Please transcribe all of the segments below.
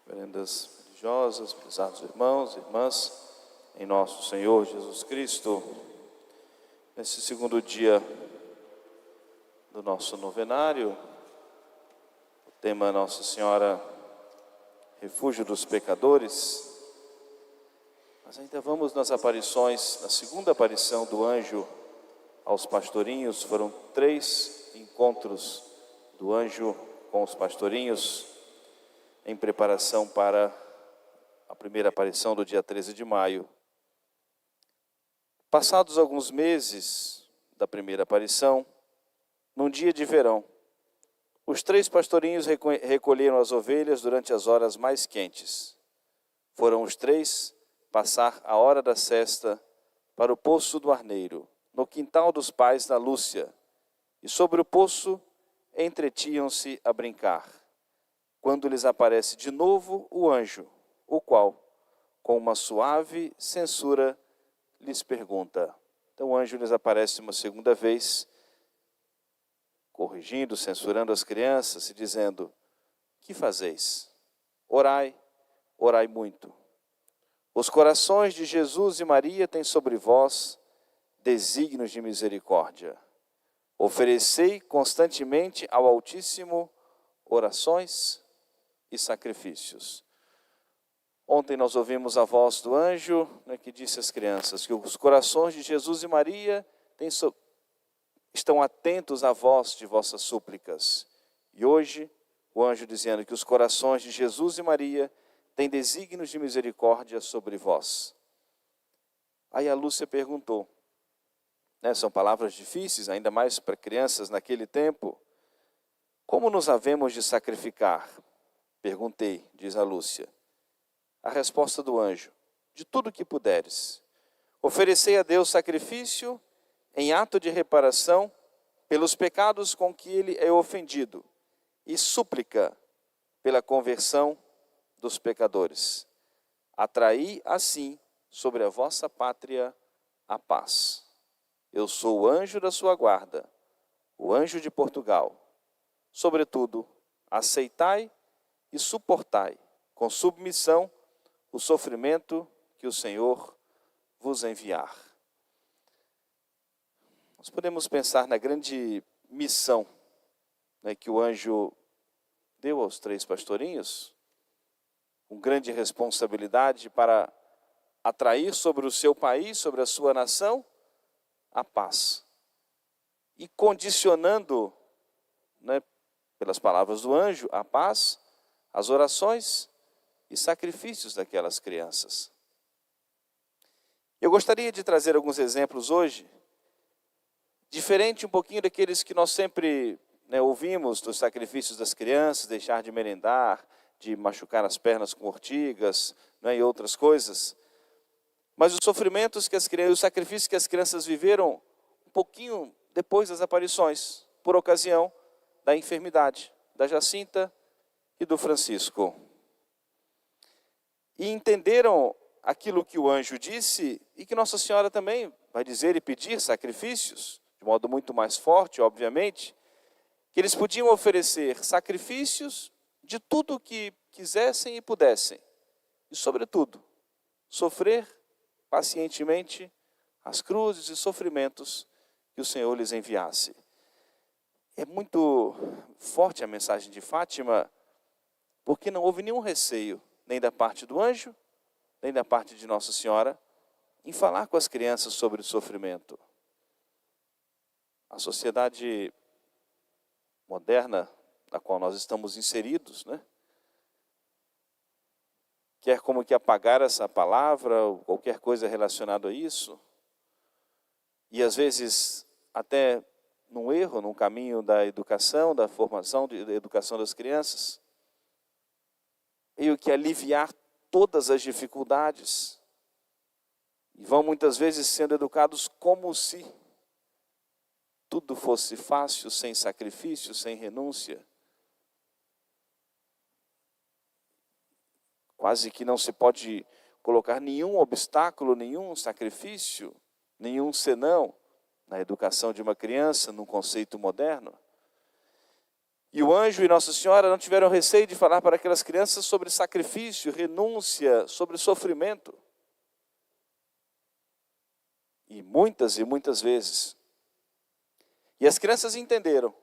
Veredas religiosas, prezados irmãos e irmãs, em nosso Senhor Jesus Cristo, nesse segundo dia do nosso novenário, o tema Nossa Senhora, Refúgio dos Pecadores. Mas ainda vamos nas aparições, na segunda aparição do anjo aos pastorinhos. Foram 3 encontros do anjo com os pastorinhos, em preparação para a primeira aparição do dia 13 de maio. Passados alguns meses da primeira aparição, num dia de verão, os 3 pastorinhos recolheram as ovelhas durante as horas mais quentes. Foram os 3 passar a hora da sesta para o poço do Arneiro, no quintal dos pais da Lúcia, e sobre o poço entretinham-se a brincar, quando lhes aparece de novo o anjo, o qual, com uma suave censura, lhes pergunta. Então o anjo lhes aparece uma segunda vez, corrigindo, censurando as crianças e dizendo: que fazeis? Orai, orai muito. Os corações de Jesus e Maria têm sobre vós desígnios de misericórdia. Oferecei constantemente ao Altíssimo orações e sacrifícios. Ontem nós ouvimos a voz do anjo, que disse às crianças que os corações de Jesus e Maria estão atentos à voz de vossas súplicas. E hoje o anjo dizendo que os corações de Jesus e Maria têm desígnios de misericórdia sobre vós. Aí a Lúcia perguntou, são palavras difíceis, ainda mais para crianças naquele tempo: como nos havemos de sacrificar? Perguntei, diz a Lúcia. A resposta do anjo: de tudo que puderes. Oferecei a Deus sacrifício em ato de reparação pelos pecados com que ele é ofendido, e súplica pela conversão dos pecadores. Atraí assim sobre a vossa pátria a paz. Eu sou o anjo da sua guarda, o anjo de Portugal. Sobretudo, aceitai e suportai com submissão o sofrimento que o Senhor vos enviar. Nós podemos pensar na grande missão que o anjo deu aos 3 pastorinhos, com grande responsabilidade para atrair sobre o seu país, sobre a sua nação, a paz. E condicionando, pelas palavras do anjo, a paz, as orações e sacrifícios daquelas crianças. Eu gostaria de trazer alguns exemplos hoje, diferente um pouquinho daqueles que nós sempre ouvimos, dos sacrifícios das crianças, deixar de merendar, de machucar as pernas com ortigas, e outras coisas. Mas os sofrimentos que as crianças, os sacrifícios que as crianças viveram um pouquinho depois das aparições, por ocasião da enfermidade da Jacinta e do Francisco. E entenderam aquilo que o anjo disse e que Nossa Senhora também vai dizer e pedir sacrifícios, de modo muito mais forte, obviamente, que eles podiam oferecer sacrifícios de tudo o que quisessem e pudessem. E, sobretudo, sofrer pacientemente as cruzes e sofrimentos que o Senhor lhes enviasse. É muito forte a mensagem de Fátima, porque não houve nenhum receio, nem da parte do anjo, nem da parte de Nossa Senhora, em falar com as crianças sobre o sofrimento. A sociedade moderna na qual nós estamos inseridos, quer como que apagar essa palavra, ou qualquer coisa relacionada a isso, e às vezes até num erro, num caminho da educação, da formação, da educação das crianças, meio que aliviar todas as dificuldades, e vão muitas vezes sendo educados como se tudo fosse fácil, sem sacrifício, sem renúncia. Quase que não se pode colocar nenhum obstáculo, nenhum sacrifício, nenhum senão na educação de uma criança, num conceito moderno. E o anjo e Nossa Senhora não tiveram receio de falar para aquelas crianças sobre sacrifício, renúncia, sobre sofrimento. E muitas vezes. E as crianças entenderam.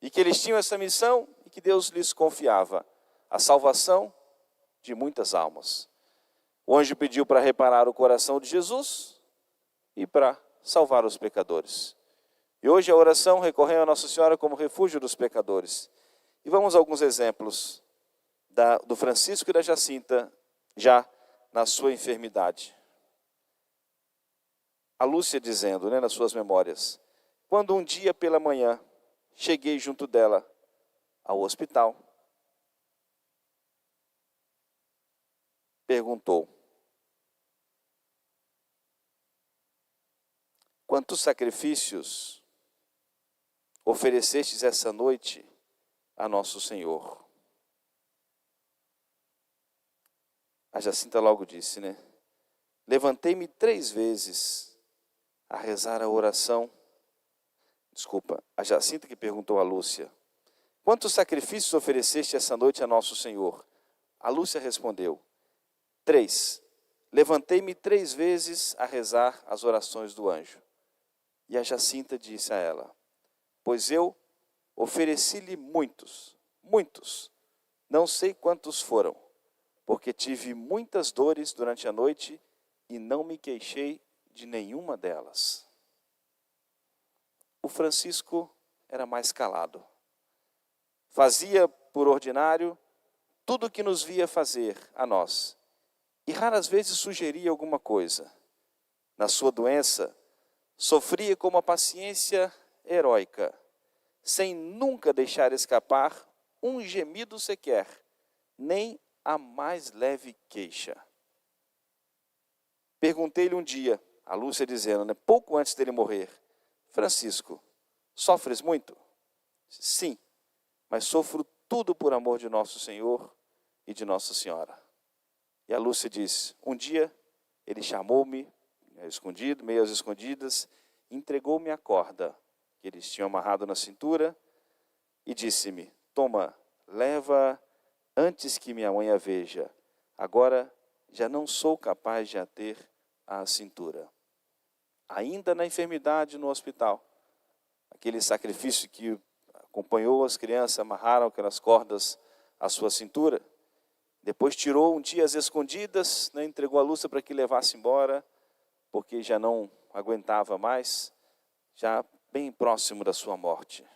E que eles tinham essa missão e que Deus lhes confiava. A salvação de muitas almas. O anjo pediu para reparar o coração de Jesus e para salvar os pecadores. E hoje a oração recorre a Nossa Senhora como refúgio dos pecadores. E vamos a alguns exemplos do Francisco e da Jacinta, já na sua enfermidade. A Lúcia dizendo, nas suas memórias, quando um dia pela manhã cheguei junto dela ao hospital, perguntou: quantos sacrifícios oferecestes essa noite a nosso Senhor? A Jacinta logo disse, levantei-me 3 vezes a rezar a oração. Desculpa, a Jacinta que perguntou a Lúcia: quantos sacrifícios ofereceste essa noite a nosso Senhor? A Lúcia respondeu: 3. Levantei-me 3 vezes a rezar as orações do anjo. E a Jacinta disse a ela: pois eu ofereci-lhe muitos, não sei quantos foram, porque tive muitas dores durante a noite e não me queixei de nenhuma delas. O Francisco era mais calado. Fazia, por ordinário, tudo o que nos via fazer a nós. E raras vezes sugeria alguma coisa. Na sua doença, sofria com uma paciência heróica, sem nunca deixar escapar um gemido sequer, nem a mais leve queixa. Perguntei-lhe um dia, a Lúcia dizendo, pouco antes dele morrer: Francisco, sofres muito? Sim, mas sofro tudo por amor de nosso Senhor e de Nossa Senhora. E a Lúcia disse: um dia ele chamou-me, meio às escondidas, entregou-me a corda que eles tinham amarrado na cintura e disse-me: toma, leva antes que minha mãe a veja. Agora já não sou capaz de a ter à cintura. Ainda na enfermidade no hospital, aquele sacrifício que acompanhou as crianças, amarraram aquelas cordas à sua cintura. Depois tirou um dia às escondidas, entregou a Lúcia para que levasse embora, porque já não aguentava mais, já bem próximo da sua morte.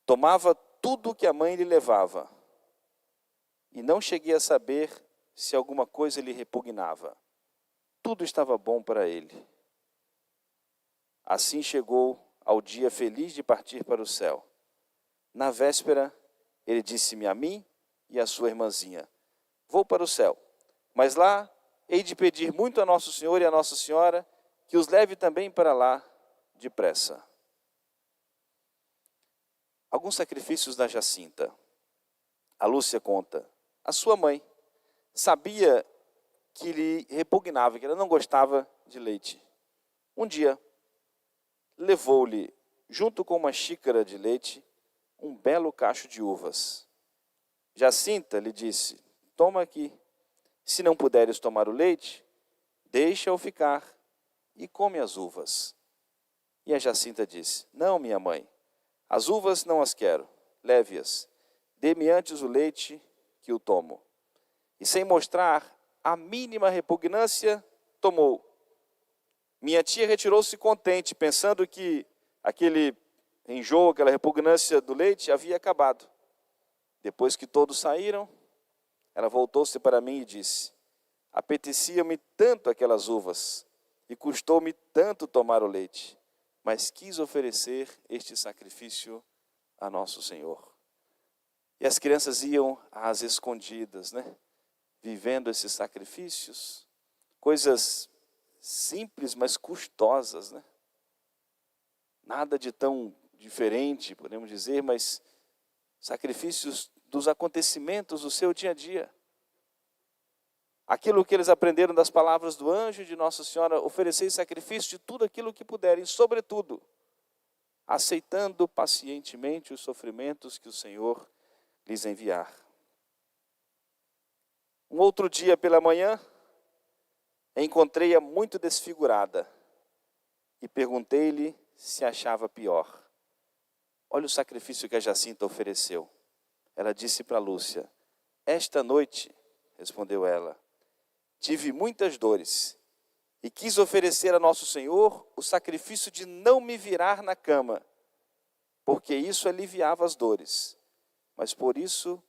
Tomava tudo o que a mãe lhe levava, e não cheguei a saber se alguma coisa lhe repugnava. Tudo estava bom para ele. Assim chegou ao dia feliz de partir para o céu. Na véspera, ele disse-me a mim e a sua irmãzinha: vou para o céu, mas lá hei de pedir muito a Nosso Senhor e a Nossa Senhora que os leve também para lá depressa. Alguns sacrifícios da Jacinta. A Lúcia conta: a sua mãe sabia que lhe repugnava, que ela não gostava de leite. Um dia, levou-lhe, junto com uma xícara de leite, um belo cacho de uvas. Jacinta lhe disse: toma aqui. Se não puderes tomar o leite, deixa-o ficar e come as uvas. E a Jacinta disse: não, minha mãe, as uvas não as quero, leve-as. Dê-me antes o leite que o tomo. E sem mostrar a mínima repugnância, tomou. Minha tia retirou-se contente, pensando que aquele enjoo, aquela repugnância do leite havia acabado. Depois que todos saíram, ela voltou-se para mim e disse: apetecia-me tanto aquelas uvas, e custou-me tanto tomar o leite, mas quis oferecer este sacrifício a Nosso Senhor. E as crianças iam às escondidas, vivendo esses sacrifícios, coisas simples, mas custosas, Nada de tão diferente, podemos dizer, mas sacrifícios dos acontecimentos do seu dia a dia. Aquilo que eles aprenderam das palavras do anjo e de Nossa Senhora: oferecer sacrifício de tudo aquilo que puderem, sobretudo aceitando pacientemente os sofrimentos que o Senhor lhes enviar. Um outro dia pela manhã, encontrei-a muito desfigurada e perguntei-lhe se achava pior. Olha o sacrifício que a Jacinta ofereceu. Ela disse para Lúcia: esta noite, respondeu ela, tive muitas dores e quis oferecer a Nosso Senhor o sacrifício de não me virar na cama, porque isso aliviava as dores, mas por isso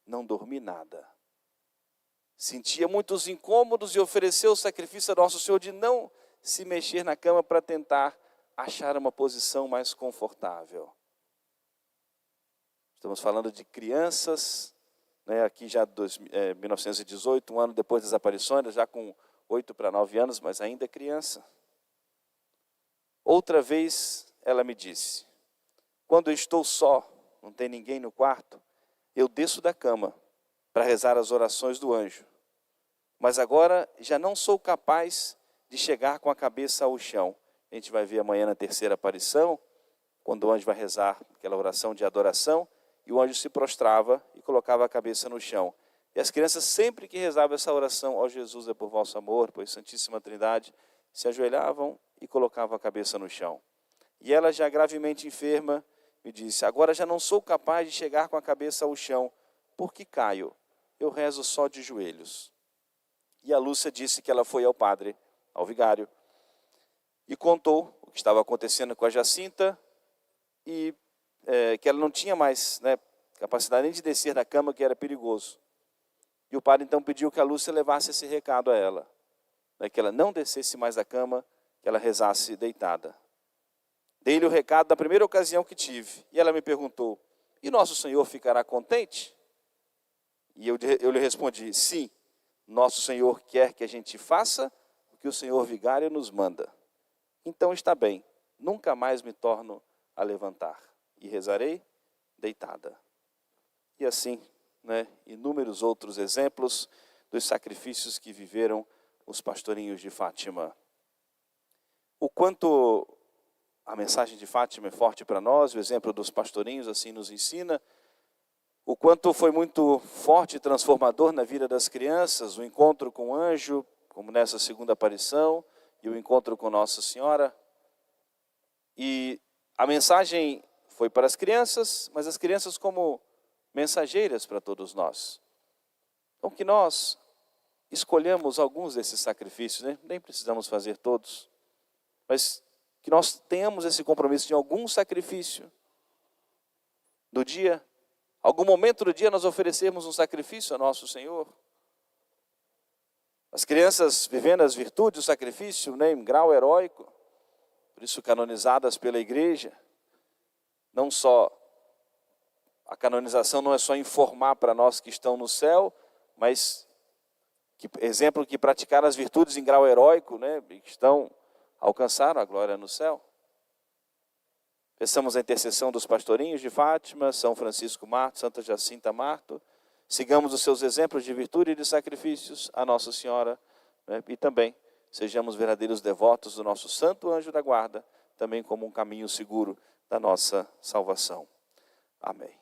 não dormi nada. Sentia muitos incômodos e ofereceu o sacrifício a Nosso Senhor de não se mexer na cama para tentar achar uma posição mais confortável. Estamos falando de crianças, né, aqui já 1918, um ano depois das aparições, já com 8 para 9 anos, mas ainda é criança. Outra vez ela me disse: quando eu estou só, não tem ninguém no quarto, eu desço da cama para rezar as orações do anjo. Mas agora já não sou capaz de chegar com a cabeça ao chão. A gente vai ver amanhã na terceira aparição, quando o anjo vai rezar aquela oração de adoração, e o anjo se prostrava e colocava a cabeça no chão. E as crianças, sempre que rezavam essa oração, ó Jesus é por vosso amor, pois Santíssima Trindade, se ajoelhavam e colocavam a cabeça no chão. E ela, já gravemente enferma, me disse: agora já não sou capaz de chegar com a cabeça ao chão, porque caio, eu rezo só de joelhos. E a Lúcia disse que ela foi ao padre, ao vigário, e contou o que estava acontecendo com a Jacinta, e que ela não tinha mais, né, capacidade nem de descer da cama, que era perigoso. E o padre então pediu que a Lúcia levasse esse recado a ela, né, que ela não descesse mais da cama, que ela rezasse deitada. Dei-lhe o recado da primeira ocasião que tive, e ela me perguntou: e Nosso Senhor ficará contente? E eu lhe respondi: sim, Nosso Senhor quer que a gente faça o que o Senhor Vigário nos manda. Então está bem, nunca mais me torno a levantar, e rezarei deitada. E assim, né, inúmeros outros exemplos dos sacrifícios que viveram os pastorinhos de Fátima. O quanto a mensagem de Fátima é forte para nós, o exemplo dos pastorinhos assim nos ensina, o quanto foi muito forte e transformador na vida das crianças, o encontro com o anjo, como nessa segunda aparição, e o encontro com Nossa Senhora. E a mensagem foi para as crianças, mas as crianças como mensageiras para todos nós. Então que nós escolhamos alguns desses sacrifícios, né? Nem precisamos fazer todos, mas que nós tenhamos esse compromisso de algum sacrifício do dia, algum momento do dia nós oferecermos um sacrifício a Nosso Senhor. As crianças vivendo as virtudes do sacrifício, né, em grau heróico, por isso canonizadas pela igreja. Não só, a canonização não é só informar para nós que estão no céu, mas exemplo que praticaram as virtudes em grau heróico, né, alcançaram a glória no céu. Peçamos a intercessão dos pastorinhos de Fátima, São Francisco Marto, Santa Jacinta Marto. Sigamos os seus exemplos de virtude e de sacrifícios a Nossa Senhora, né, e também sejamos verdadeiros devotos do nosso Santo Anjo da Guarda, também como um caminho seguro da nossa salvação. Amém.